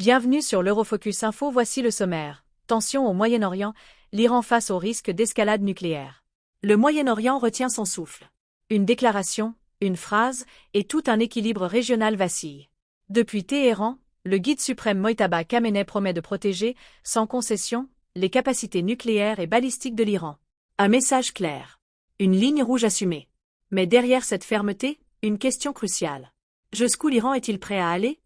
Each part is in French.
Bienvenue sur l'Eurofocus Info, voici le sommaire. Tension au Moyen-Orient, l'Iran face au risque d'escalade nucléaire. Le Moyen-Orient retient son souffle. Une déclaration, une phrase, et tout un équilibre régional vacille. Depuis Téhéran, le guide suprême Mojtaba Khamenei promet de protéger, sans concession, les capacités nucléaires et balistiques de l'Iran. Un message clair. Une ligne rouge assumée. Mais derrière cette fermeté, une question cruciale. Jusqu'où l'Iran est-il prêt à aller ?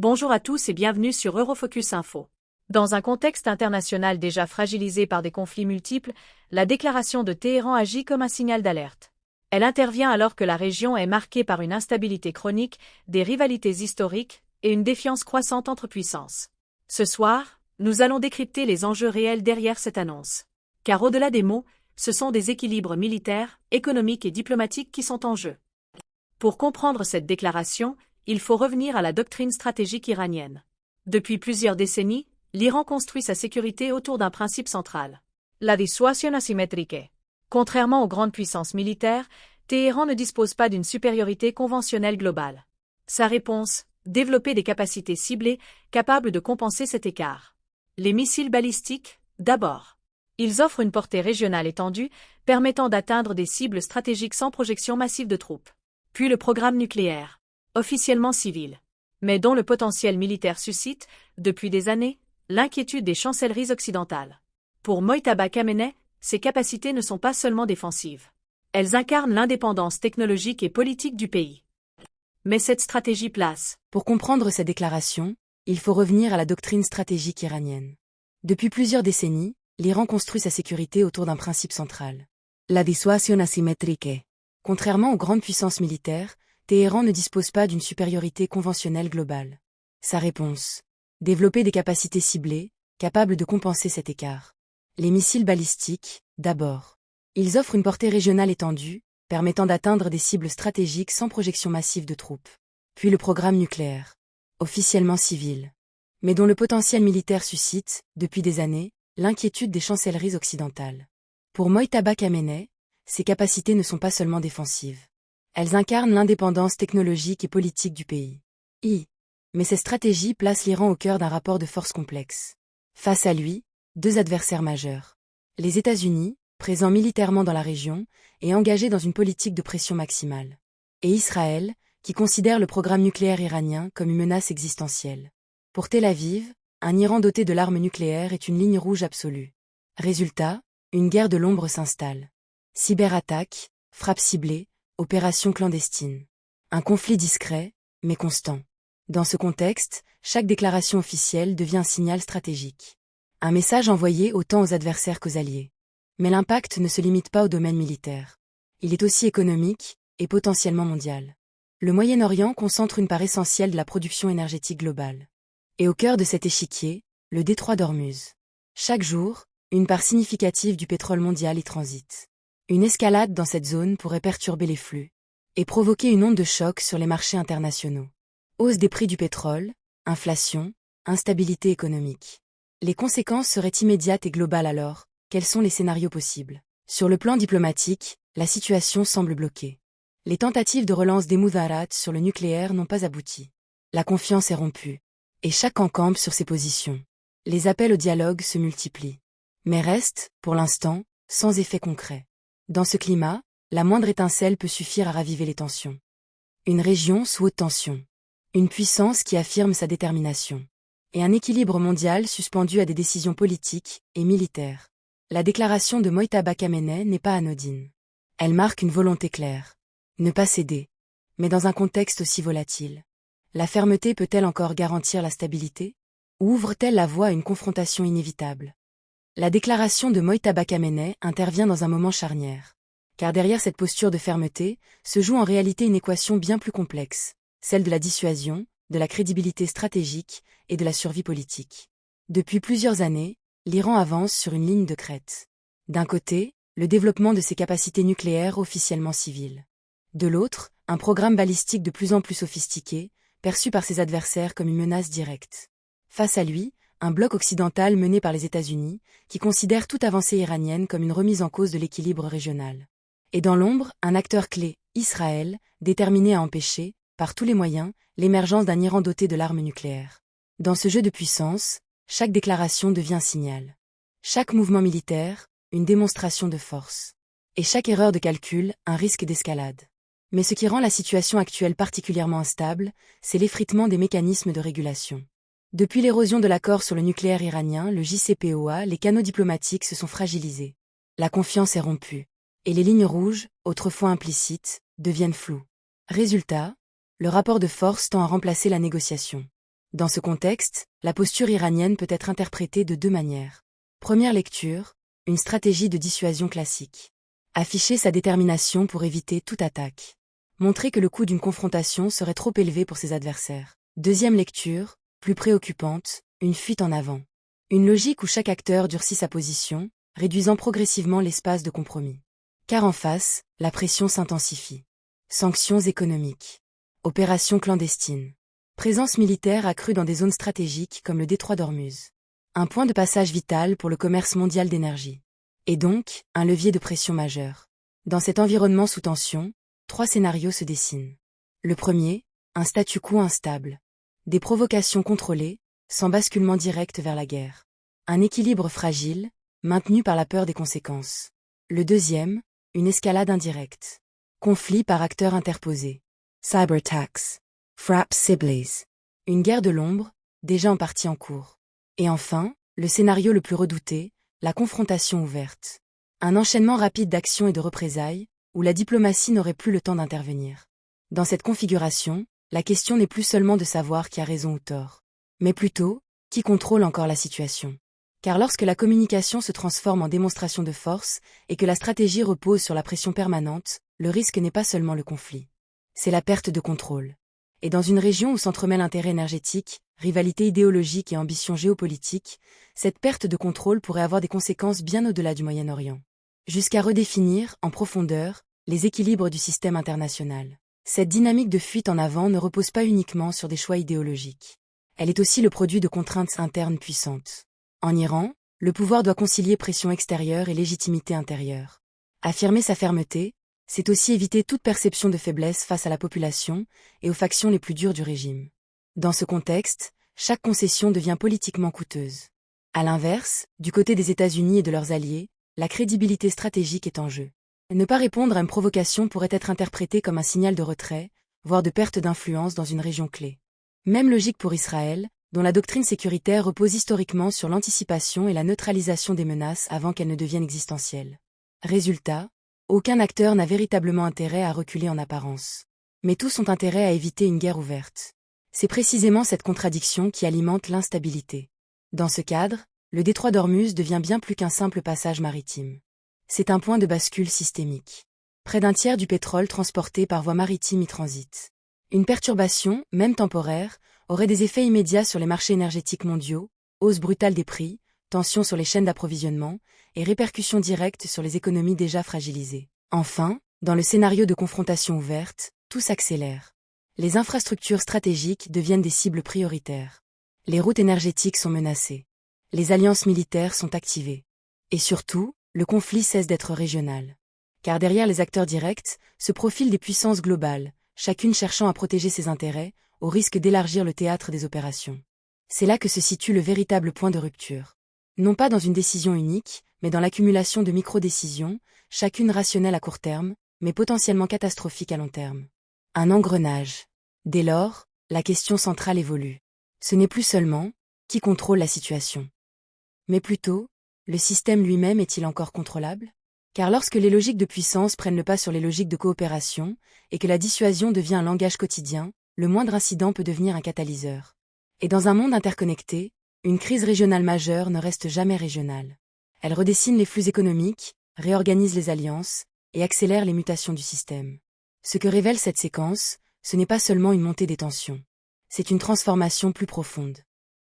Bonjour à tous et bienvenue sur Eurofocus Info. Dans un contexte international déjà fragilisé par des conflits multiples, la déclaration de Téhéran agit comme un signal d'alerte. Elle intervient alors que la région est marquée par une instabilité chronique, des rivalités historiques et une défiance croissante entre puissances. Ce soir, nous allons décrypter les enjeux réels derrière cette annonce. Car au-delà des mots, ce sont des équilibres militaires, économiques et diplomatiques qui sont en jeu. Pour comprendre cette déclaration, il faut revenir à la doctrine stratégique iranienne. Depuis plusieurs décennies, l'Iran construit sa sécurité autour d'un principe central. La dissuasión asimétrique. Contrairement aux grandes puissances militaires, Téhéran ne dispose pas d'une supériorité conventionnelle globale. Sa réponse, développer des capacités ciblées capables de compenser cet écart. Les missiles balistiques, d'abord. Ils offrent une portée régionale étendue, permettant d'atteindre des cibles stratégiques sans projection massive de troupes. Puis le programme nucléaire, officiellement civil, mais dont le potentiel militaire suscite, depuis des années, l'inquiétude des chancelleries occidentales. Pour Mojtaba Khamenei, ces capacités ne sont pas seulement défensives. Elles incarnent l'indépendance technologique et politique du pays. Mais cette stratégie place. Pour comprendre ces déclarations, il faut revenir à la doctrine stratégique iranienne. Depuis plusieurs décennies, l'Iran construit sa sécurité autour d'un principe central. La dissuasión asimétrique. Contrairement aux grandes puissances militaires, Téhéran ne dispose pas d'une supériorité conventionnelle globale. Sa réponse. Développer des capacités ciblées, capables de compenser cet écart. Les missiles balistiques, d'abord. Ils offrent une portée régionale étendue, permettant d'atteindre des cibles stratégiques sans projection massive de troupes. Puis le programme nucléaire. Officiellement civil. Mais dont le potentiel militaire suscite, depuis des années, l'inquiétude des chancelleries occidentales. Pour Mojtaba Khamenei, ces capacités ne sont pas seulement défensives. Elles incarnent l'indépendance technologique et politique du pays. Mais ces stratégies placent l'Iran au cœur d'un rapport de force complexe. Face à lui, deux adversaires majeurs. Les États-Unis, présents militairement dans la région, et engagés dans une politique de pression maximale. Et Israël, qui considère le programme nucléaire iranien comme une menace existentielle. Pour Tel Aviv, un Iran doté de l'arme nucléaire est une ligne rouge absolue. Résultat, une guerre de l'ombre s'installe. Cyberattaques, frappes ciblées, opérations clandestines. Un conflit discret, mais constant. Dans ce contexte, chaque déclaration officielle devient un signal stratégique. Un message envoyé autant aux adversaires qu'aux alliés. Mais l'impact ne se limite pas au domaine militaire. Il est aussi économique et potentiellement mondial. Le Moyen-Orient concentre une part essentielle de la production énergétique globale. Et au cœur de cet échiquier, le détroit d'Ormuz. Chaque jour, une part significative du pétrole mondial y transite. Une escalade dans cette zone pourrait perturber les flux et provoquer une onde de choc sur les marchés internationaux. Hausse des prix du pétrole, inflation, instabilité économique. Les conséquences seraient immédiates et globales alors. Quels sont les scénarios possibles ? Sur le plan diplomatique, la situation semble bloquée. Les tentatives de relance des Mudharat sur le nucléaire n'ont pas abouti. La confiance est rompue. Et chaque camp campe sur ses positions. Les appels au dialogue se multiplient. Mais restent, pour l'instant, sans effet concret. Dans ce climat, la moindre étincelle peut suffire à raviver les tensions. Une région sous haute tension. Une puissance qui affirme sa détermination. Et un équilibre mondial suspendu à des décisions politiques et militaires. La déclaration de Mojtaba Khamenei n'est pas anodine. Elle marque une volonté claire. Ne pas céder. Mais dans un contexte aussi volatile. La fermeté peut-elle encore garantir la stabilité ? Ou ouvre-t-elle la voie à une confrontation inévitable ? La déclaration de Mojtaba Khamenei intervient dans un moment charnière. Car derrière cette posture de fermeté, se joue en réalité une équation bien plus complexe, celle de la dissuasion, de la crédibilité stratégique et de la survie politique. Depuis plusieurs années, l'Iran avance sur une ligne de crête. D'un côté, le développement de ses capacités nucléaires officiellement civiles. De l'autre, un programme balistique de plus en plus sophistiqué, perçu par ses adversaires comme une menace directe. Face à lui, un bloc occidental mené par les États-Unis, qui considère toute avancée iranienne comme une remise en cause de l'équilibre régional. Et dans l'ombre, un acteur clé, Israël, déterminé à empêcher, par tous les moyens, l'émergence d'un Iran doté de l'arme nucléaire. Dans ce jeu de puissance, chaque déclaration devient un signal. Chaque mouvement militaire, une démonstration de force. Et chaque erreur de calcul, un risque d'escalade. Mais ce qui rend la situation actuelle particulièrement instable, c'est l'effritement des mécanismes de régulation. Depuis l'érosion de l'accord sur le nucléaire iranien, le JCPOA, les canaux diplomatiques se sont fragilisés. La confiance est rompue. Et les lignes rouges, autrefois implicites, deviennent floues. Résultat, le rapport de force tend à remplacer la négociation. Dans ce contexte, la posture iranienne peut être interprétée de deux manières. Première lecture, une stratégie de dissuasion classique. Afficher sa détermination pour éviter toute attaque. Montrer que le coût d'une confrontation serait trop élevé pour ses adversaires. Deuxième lecture, plus préoccupante, une fuite en avant. Une logique où chaque acteur durcit sa position, réduisant progressivement l'espace de compromis. Car en face, la pression s'intensifie. Sanctions économiques. Opérations clandestines. Présence militaire accrue dans des zones stratégiques comme le détroit d'Ormuz. Un point de passage vital pour le commerce mondial d'énergie. Et donc, un levier de pression majeur. Dans cet environnement sous tension, 3 scénarios se dessinent. Le premier, un statu quo instable. Des provocations contrôlées, sans basculement direct vers la guerre. Un équilibre fragile, maintenu par la peur des conséquences. Le deuxième, une escalade indirecte. Conflit par acteurs interposés. Cyberattacks. Fraps Sibley's. Une guerre de l'ombre, déjà en partie en cours. Et enfin, le scénario le plus redouté, la confrontation ouverte. Un enchaînement rapide d'actions et de représailles, où la diplomatie n'aurait plus le temps d'intervenir. Dans cette configuration, la question n'est plus seulement de savoir qui a raison ou tort, mais plutôt, qui contrôle encore la situation. Car lorsque la communication se transforme en démonstration de force et que la stratégie repose sur la pression permanente, le risque n'est pas seulement le conflit. C'est la perte de contrôle. Et dans une région où s'entremêlent intérêts énergétiques, rivalité idéologique et ambition géopolitique, cette perte de contrôle pourrait avoir des conséquences bien au-delà du Moyen-Orient. Jusqu'à redéfinir, en profondeur, les équilibres du système international. Cette dynamique de fuite en avant ne repose pas uniquement sur des choix idéologiques. Elle est aussi le produit de contraintes internes puissantes. En Iran, le pouvoir doit concilier pression extérieure et légitimité intérieure. Affirmer sa fermeté, c'est aussi éviter toute perception de faiblesse face à la population et aux factions les plus dures du régime. Dans ce contexte, chaque concession devient politiquement coûteuse. À l'inverse, du côté des États-Unis et de leurs alliés, la crédibilité stratégique est en jeu. Ne pas répondre à une provocation pourrait être interprété comme un signal de retrait, voire de perte d'influence dans une région clé. Même logique pour Israël, dont la doctrine sécuritaire repose historiquement sur l'anticipation et la neutralisation des menaces avant qu'elles ne deviennent existentielles. Résultat, aucun acteur n'a véritablement intérêt à reculer en apparence. Mais tous ont intérêt à éviter une guerre ouverte. C'est précisément cette contradiction qui alimente l'instabilité. Dans ce cadre, le détroit d'Ormuz devient bien plus qu'un simple passage maritime. C'est un point de bascule systémique. Près d'un tiers du pétrole transporté par voie maritime y transite. Une perturbation, même temporaire, aurait des effets immédiats sur les marchés énergétiques mondiaux, hausse brutale des prix, tensions sur les chaînes d'approvisionnement, et répercussions directes sur les économies déjà fragilisées. Enfin, dans le scénario de confrontation ouverte, tout s'accélère. Les infrastructures stratégiques deviennent des cibles prioritaires. Les routes énergétiques sont menacées. Les alliances militaires sont activées. Et surtout, le conflit cesse d'être régional. Car derrière les acteurs directs, se profilent des puissances globales, chacune cherchant à protéger ses intérêts, au risque d'élargir le théâtre des opérations. C'est là que se situe le véritable point de rupture. Non pas dans une décision unique, mais dans l'accumulation de micro-décisions, chacune rationnelle à court terme, mais potentiellement catastrophique à long terme. Un engrenage. Dès lors, la question centrale évolue. Ce n'est plus seulement qui contrôle la situation. Mais plutôt, le système lui-même est-il encore contrôlable? Car lorsque les logiques de puissance prennent le pas sur les logiques de coopération, et que la dissuasion devient un langage quotidien, le moindre incident peut devenir un catalyseur. Et dans un monde interconnecté, une crise régionale majeure ne reste jamais régionale. Elle redessine les flux économiques, réorganise les alliances, et accélère les mutations du système. Ce que révèle cette séquence, ce n'est pas seulement une montée des tensions. C'est une transformation plus profonde.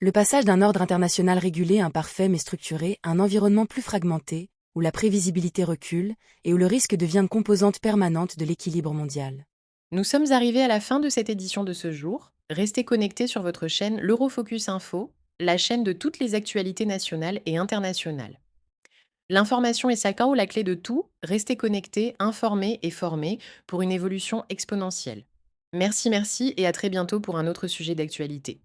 Le passage d'un ordre international régulé imparfait mais structuré à un environnement plus fragmenté, où la prévisibilité recule et où le risque devient une composante permanente de l'équilibre mondial. Nous sommes arrivés à la fin de cette édition de ce jour. Restez connectés sur votre chaîne l'Eurofocus Info, la chaîne de toutes les actualités nationales et internationales. L'information est chacun ou la clé de tout. Restez connectés, informés et formés pour une évolution exponentielle. Merci et à très bientôt pour un autre sujet d'actualité.